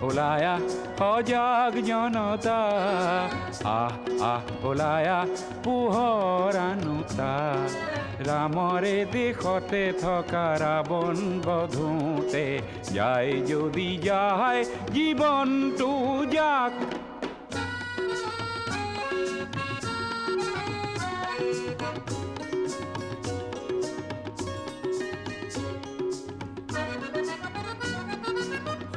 ওলায়া সজাগ জনতা ওলায়া পোহৰ আনুতা ৰামৰে দেশতে থকা ৰাৱণ বধোতে যায় যদি যায় জীৱনটো যাক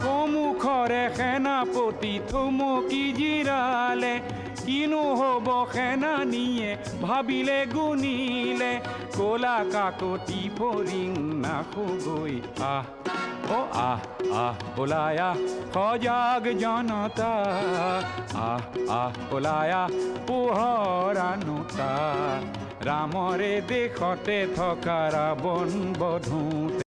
সন্মুখৰে সেনাপতি থমকি জিৰালে কিনো হ'ব সেনানীয়ে ভাবিলে গুণিলে ক'লা কাকতি ফৰিং নাখোগৈ ওলায়া সজাগ জনতা ওলায়া পোহৰ আনুতা ৰামৰে দেশতে থকা ৰাৱণ বধোতে